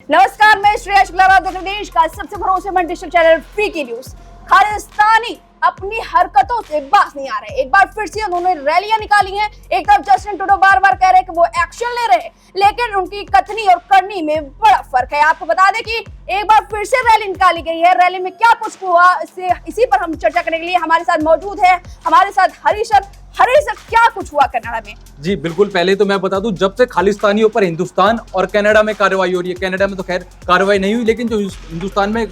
नमस्कार, मैं श्रेया शुक्ला, आप देख रहे हैं देश का सबसे भरोसेमंद digital channel PK news. Khalistani अपनी हरकतों से बाज नहीं आ रहे। एक बार फिर से उन्होंने रैलियां निकाली हैं। एक तरफ जस्टिन ट्रूडो बार बार कह रहे हैं कि वो एक्शन ले रहे हैं, लेकिन उनकी कथनी और करनी में बड़ा फर्क है। आपको बता दें कि एक बार फिर से रैली निकाली गई है। रैली में क्या कुछ हुआ, इसी पर हम चर्चा करने के लिए हमारे साथ मौजूद है हमारे साथ हरीश सर, क्या कुछ हुआ कनाडा में? जी बिल्कुल, पहले तो मैं बता दूं, जब से खालिस्तानियों पर हिंदुस्तान और कनाडा में कार्रवाई हो रही है, कनाडा में तो खैर कार्रवाई नहीं हुई, लेकिन जो हिंदुस्तान में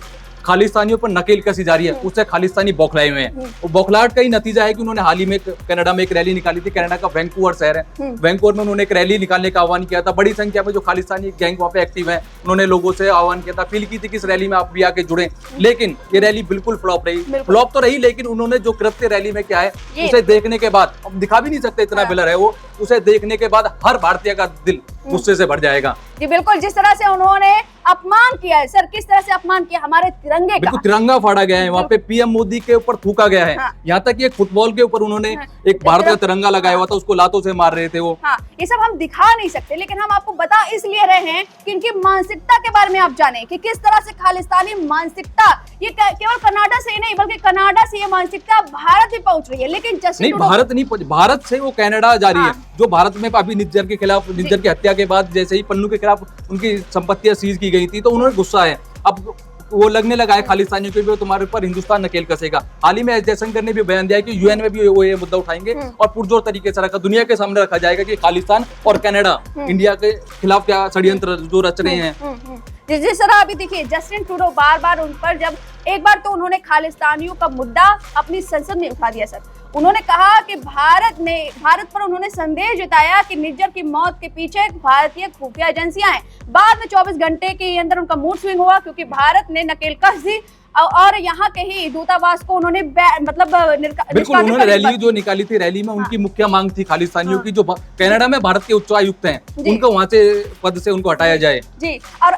खालिस्तानियों पर नकेल कसी जा रही है, उससे खालिस्तानी बौखलाए हुए हैं। वो बौखलाहट का ही नतीजा है कि उन्होंने हाल ही में कनाडा में एक रैली निकाली थी। कनाडा का वैंकूवर शहर है, वैंकूवर में उन्होंने एक रैली निकालने का आह्वान किया था। बड़ी संख्या में जो खालिस्तानी गैंग वहाँ पे एक्टिव है, उन्होंने लोगों से आह्वान किया था, अपील की थी कि इस रैली में आप भी आके जुड़े। लेकिन ये रैली बिल्कुल फ्लॉप रही। फ्लॉप तो रही, लेकिन उन्होंने जो कृत्य रैली में क्या है उसे देखने के बाद, अब दिखा भी नहीं सकते, इतना बिलर है वो, उसे देखने के बाद हर भारतीय का दिल गुस्से से भर जाएगा। जी बिल्कुल, जिस तरह से उन्होंने अपमान किया है सर, किस तरह से अपमान किया हमारे तिरंगे का। बिल्कुल तिरंगा फाड़ा गया है, वहाँ पे पीएम मोदी के ऊपर थूका गया है। यहाँ तक कि एक फुटबॉल के ऊपर उन्होंने एक भारत का तिरंगा लगाया हुआ था, उसको लातों से मार रहे थे वो। ये सब हम दिखा नहीं सकते, लेकिन हम आपको बता इसलिए रहे हैं कि इनकी मानसिकता के बारे में आप जाने कि किस तरह से खालिस्तानी मानसिकता ये केवल कनाडा से ही नहीं, बल्कि कनाडा से ये मानसिकता भारत भी पहुंच रही है। लेकिन नहीं, भारत नहीं, भारत से वो कनाडा जा रही है। जो भारत में अभी निज्जर के खिलाफ, निज्जर की हत्या के बाद जैसे ही पन्नू के खिलाफ उनकी संपत्तियां सीज की गई थी, तो उन्होंने गुस्सा है। अब वो लगने लगा है खालिस्तानियों के भी, तुम्हारे ऊपर हिंदुस्तान नकेल कसेगा। हाल ही में एस जयशंकर ने भी बयान दिया कि यूएन में भी वो ये मुद्दा उठाएंगे और पुरजोर तरीके से रखा, दुनिया के सामने रखा जाएगा कि खालिस्तान और कनाडा इंडिया के खिलाफ क्या षड्यंत्र जो रच रहे हैं। जिस तरह अभी देखिए जस्टिन ट्रूडो बार बार उन पर, जब एक बार तो उन्होंने खालिस्तानियों का मुद्दा अपनी संसद में उठा दिया सर। उन्होंने कहा कि भारत पर उन्होंने संदेश जताया कि निज्जर की मौत के पीछे भारतीय खुफिया एजेंसियां हैं। बाद में 24 घंटे के अंदर उनका मूड स्विंग हुआ, क्योंकि भारत ने नकेल कस दी और यहाँ के ही दूतावास को उन्होंने बिल्कुल, उन्होंने रैली जो निकाली थी, रैली में उनकी मुख्य मांग थी खालिस्तानियों की, जो कनाडा में भारत के उच्चायुक्त हैं, उनको वहां से पद से उनको हटाया जाए। जी, और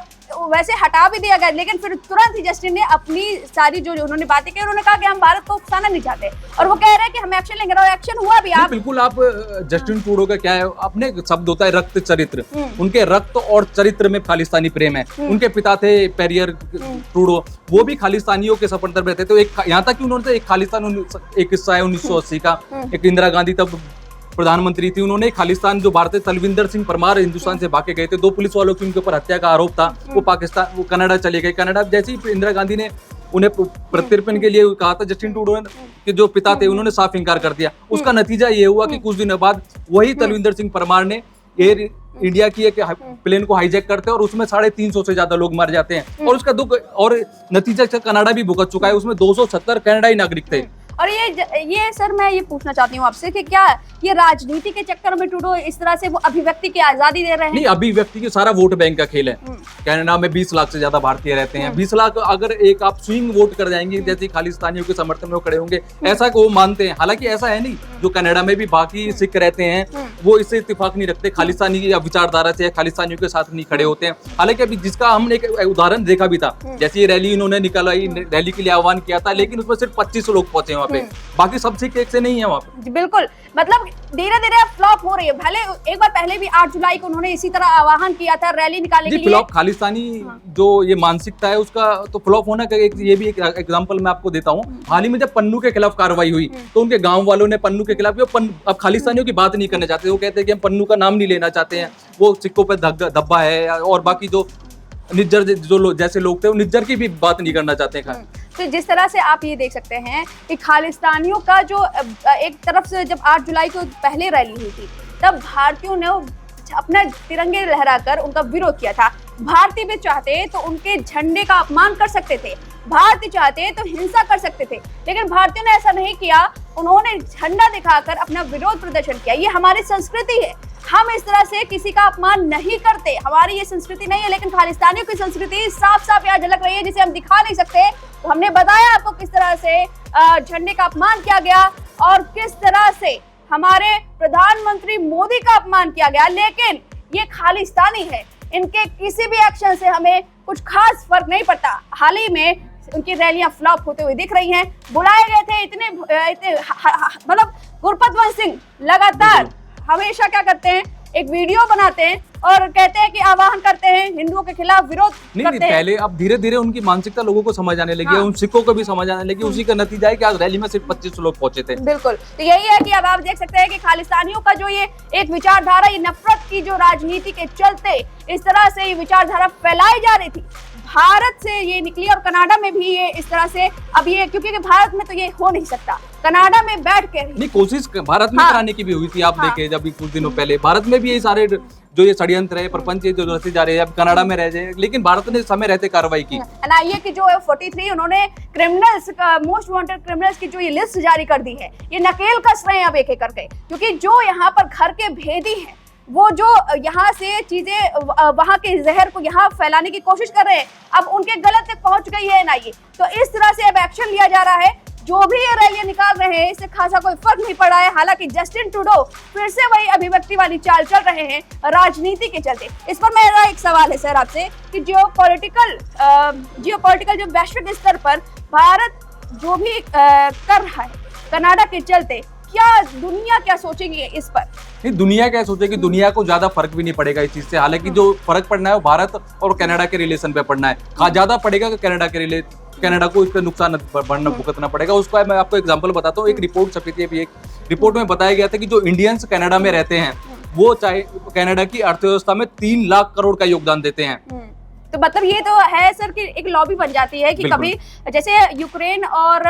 वैसे हटा भी दिया गया, लेकिन फिर तुरंत ही जस्टिन ने अपनी सारी जो उन्होंने बातें की, उन्होंने कहा कि हम भारत को उकसाना नहीं चाहते, और वो कह रहे हैं कि हम एक्शन लेंगे, और एक्शन हुआ भी। आप बिल्कुल, आप जस्टिन ट्रूडो का क्या है, अपने शब्द होता है रक्त चरित्र, उनके रक्त और चरित्र में खालिस्तानी प्रेम है। उनके पिता थे पेरियर ट्रूडो, वो भी खालिस्तानियों के सपोर्टर में थे। तो एक यहाँ तक कि उन्होंने एक खालिस्तान, एक किस्सा है 1980 का, एक इंदिरा गांधी तब प्रधानमंत्री थी, उन्होंने खालिस्तान जो भारतीय तलविंदर सिंह परमार हिंदुस्तान से भागे गए थे, 2 पुलिस वालों की उनके ऊपर हत्या का आरोप था, वो कनाडा चले गए। कनाडा जैसे ही इंदिरा गांधी ने उन्हें प्रत्यर्पण के लिए कहा था, जस्टिन ट्रूडो के जो पिता थे उन्होंने साफ इंकार कर दिया। उसका नतीजा ये हुआ कि कुछ दिनों बाद वही तलविंदर सिंह परमार ने एयर इंडिया की एक प्लेन को हाईजैक करते हैं और उसमें 350 से ज्यादा लोग मर जाते हैं, और उसका दुख और नतीजा कनाडा भी भुगत चुका है। उसमें 270 कनाडाई नागरिक थे। और ये सर, मैं ये पूछना चाहती हूँ आपसे कि क्या ये राजनीति के चक्कर में ट्रूडो इस तरह से वो अभिव्यक्ति की आजादी दे रहे हैं? नहीं, अभिव्यक्ति की सारा वोट बैंक का खेल है। कनाडा में 20 लाख से ज्यादा भारतीय रहते हैं। 20 लाख अगर एक आप स्विंग वोट कर जाएंगे, जैसे खालिस्तानियों के समर्थन में वो खड़े होंगे, ऐसा वो मानते हैं। हालांकि ऐसा है नहीं, जो कनाडा में भी बाकी सिख रहते हैं वो इससे इत्तेफाक नहीं रखते, खालिस्तानी या विचारधारा से या खालिस्तानियों के साथ नहीं खड़े होते हैं। हालांकि अभी जिसका हमने एक उदाहरण देखा भी था, जैसे ये रैली इन्होंने निकाली, रैली के लिए आह्वान किया था, लेकिन उसमें सिर्फ 25 लोग पहुंचे वहाँ पे, बाकी सब सिख एक से नहीं है वहाँ पे। बिल्कुल, मतलब धीरे धीरे फ्लॉप हो रही है। भले एक बार पहले भी 8 जुलाई को उन्होंने इसी तरह आह्वान किया था रैली निकालने के लिए। फ्लॉप खालिस्तानी जो ये मानसिकता है उसका तो फ्लॉप होना का ये भी एक एग्जांपल मैं आपको देता हूँ। हाल ही में जब पन्नू के खिलाफ कार्रवाई हुई, तो उनके गांव वालों ने पन्नू के खिलाफ, अब खालिस्तानियों की बात नहीं करना चाहते, वो कहते हैं कि हम पन्नू का नाम नहीं लेना चाहते हैं, वो सिक्कों पे धब्बा है, और बाकी जो निज्जर जो जैसे लोग थे वो निज्जर की भी बात नहीं करना चाहते हैं। तो जिस तरह से आप ये देख सकते हैं कि खालिस्तानियों का जो एक तरफ से जब 8 जुलाई को पहले रैली हुई थी, तब भारतीयों ने अपना तिरंगे लहराकर उनका विरोध किया था। भारतीय भी चाहते तो उनके झंडे का अपमान कर सकते थे, भारतीय चाहते तो हिंसा कर सकते थे, लेकिन भारतीयों ने ऐसा नहीं किया। उन्होंने झंडा दिखाकर अपना विरोध प्रदर्शन किया। ये हमारी संस्कृति है, हम इस तरह से किसी का अपमान नहीं करते, हमारी ये संस्कृति नहीं है। लेकिन खालिस्तानियों की संस्कृति साफ साफ यहाँ झलक रही है, जिसे हम दिखा नहीं सकते। तो हमने बताया आपको किस तरह से झंडे का अपमान किया गया और किस तरह से हमारे प्रधानमंत्री मोदी का अपमान किया गया, लेकिन ये खालिस्तानी है, इनके किसी भी एक्शन से हमें कुछ खास फर्क नहीं पड़ता। हाल ही में उनकी रैलियां फ्लॉप होते हुए दिख रही हैं। बुलाए गए थे इतने मतलब गुरपतवंत सिंह लगातार हमेशा क्या करते हैं, एक वीडियो बनाते हैं और कहते हैं कि आह्वान करते हैं हिंदुओं के खिलाफ विरोध नहीं करते हैं। पहले अब धीरे धीरे उनकी मानसिकता लोगों को समझ आने लगी है, उन सिखों को भी समझ आने लगी। उसी का नतीजा है कि आज रैली में सिर्फ 25 लोग पहुंचे थे। बिल्कुल, तो यही है कि अब आप देख सकते हैं कि खालिस्तानियों का जो ये एक विचारधारा, ये नफरत की जो राजनीति के चलते इस तरह से ये विचारधारा फैलाई जा रही थी, भारत से ये निकली और कनाडा में भी ये इस तरह से अब ये, क्योंकि भारत में तो ये हो नहीं सकता, कनाडा में बैठ के नहीं कोशिश भारत में कराने की भी हुई थी। आप देखें जब कुछ दिनों पहले भारत में भी ये सारे जो ये षड्यंत्र है, प्रपंच जो रचे जा रहे हैं, अब कनाडा में रह जाए, लेकिन भारत ने समय रहते कार्रवाई की। एनआईए की जो 43 उन्होंने क्रिमिनल्स का, मोस्ट वांटेड क्रिमिनल्स की जो ये लिस्ट जारी कर दी है, ये नकेल कस रहे हैं अब एक एक करके, क्योंकि जो यहाँ पर घर के भेदी हैं, वो जो यहाँ से चीजें वहां के जहर को यहाँ फैलाने की कोशिश कर रहे हैं, अब उनके गलत तक पहुंच गई है एनआईए। तो इस तरह से अब एक्शन लिया जा रहा है। जो भी ये रैलियां निकाल रहे हैं इससे खासा कोई फर्क नहीं पड़ा है। हालांकि जस्टिन ट्रूडो फिर से वही अभिव्यक्ति वाली चाल चल रहे हैं राजनीति के चलते। इस पर मेरा एक सवाल है सर आपसे कि जियोपॉलिटिकल जो वैश्विक स्तर पर भारत जो भी कर रहा है कनाडा के चलते, क्या दुनिया क्या सोचेगी इस पर? नहीं दुनिया क्या सोचेगी, दुनिया को ज्यादा फर्क भी नहीं पड़ेगा इस चीज से। हालांकि जो फर्क पड़ना है वो भारत और कनाडा के रिलेशन पे पड़ना है। ज्यादा पड़ेगा कि कनाडा को इसका नुकसान भुगतना पड़ेगा। उसका मैं आपको एग्जांपल बताता हूँ। एक रिपोर्ट छपी थी अभी, एक रिपोर्ट में बताया गया था कि जो इंडियंस कनाडा में रहते हैं वो चाहे कनाडा की अर्थव्यवस्था में 3 लाख करोड़ का योगदान देते हैं। तो मतलब ये तो है सर कि एक लॉबी बन जाती है कि कभी जैसे यूक्रेन और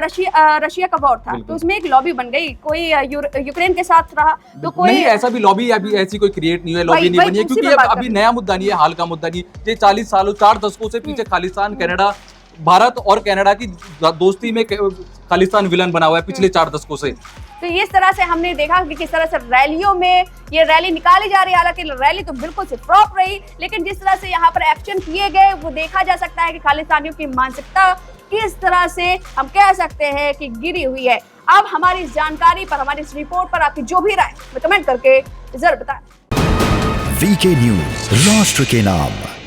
रशिया का वॉर था, तो उसमें एक लॉबी बन गई, कोई यूक्रेन के साथ रहा तो कोई नहीं, ऐसा भी लॉबी अभी ऐसी कोई क्रिएट नहीं है, लॉबी नहीं बनी है, क्योंकि अभी नया मुद्दा नहीं है, हाल का मुद्दा नहीं है। ये 40 सालों 4 दशकों से पीछे खालिस्तान, कनाडा, भारत और कनाडा की दोस्ती में खालिस्तान विलन बना हुआ है पिछले 4 दशकों से। तो इस तरह से हमने देखा कि किस तरह से रैलियों में ये रैली निकाली जा रही है। हालांकि रैली तो बिल्कुल से फ्लॉप रही, लेकिन जिस तरह से यहाँ पर एक्शन किए गए वो देखा जा सकता है कि खालिस्तानियों की मानसिकता किस तरह से हम कह सकते हैं कि गिरी हुई है। अब हमारी इस जानकारी पर, हमारी इस रिपोर्ट पर आपकी जो भी राय कमेंट करके जरूर बताएं। वीके न्यूज, राष्ट्र के नाम।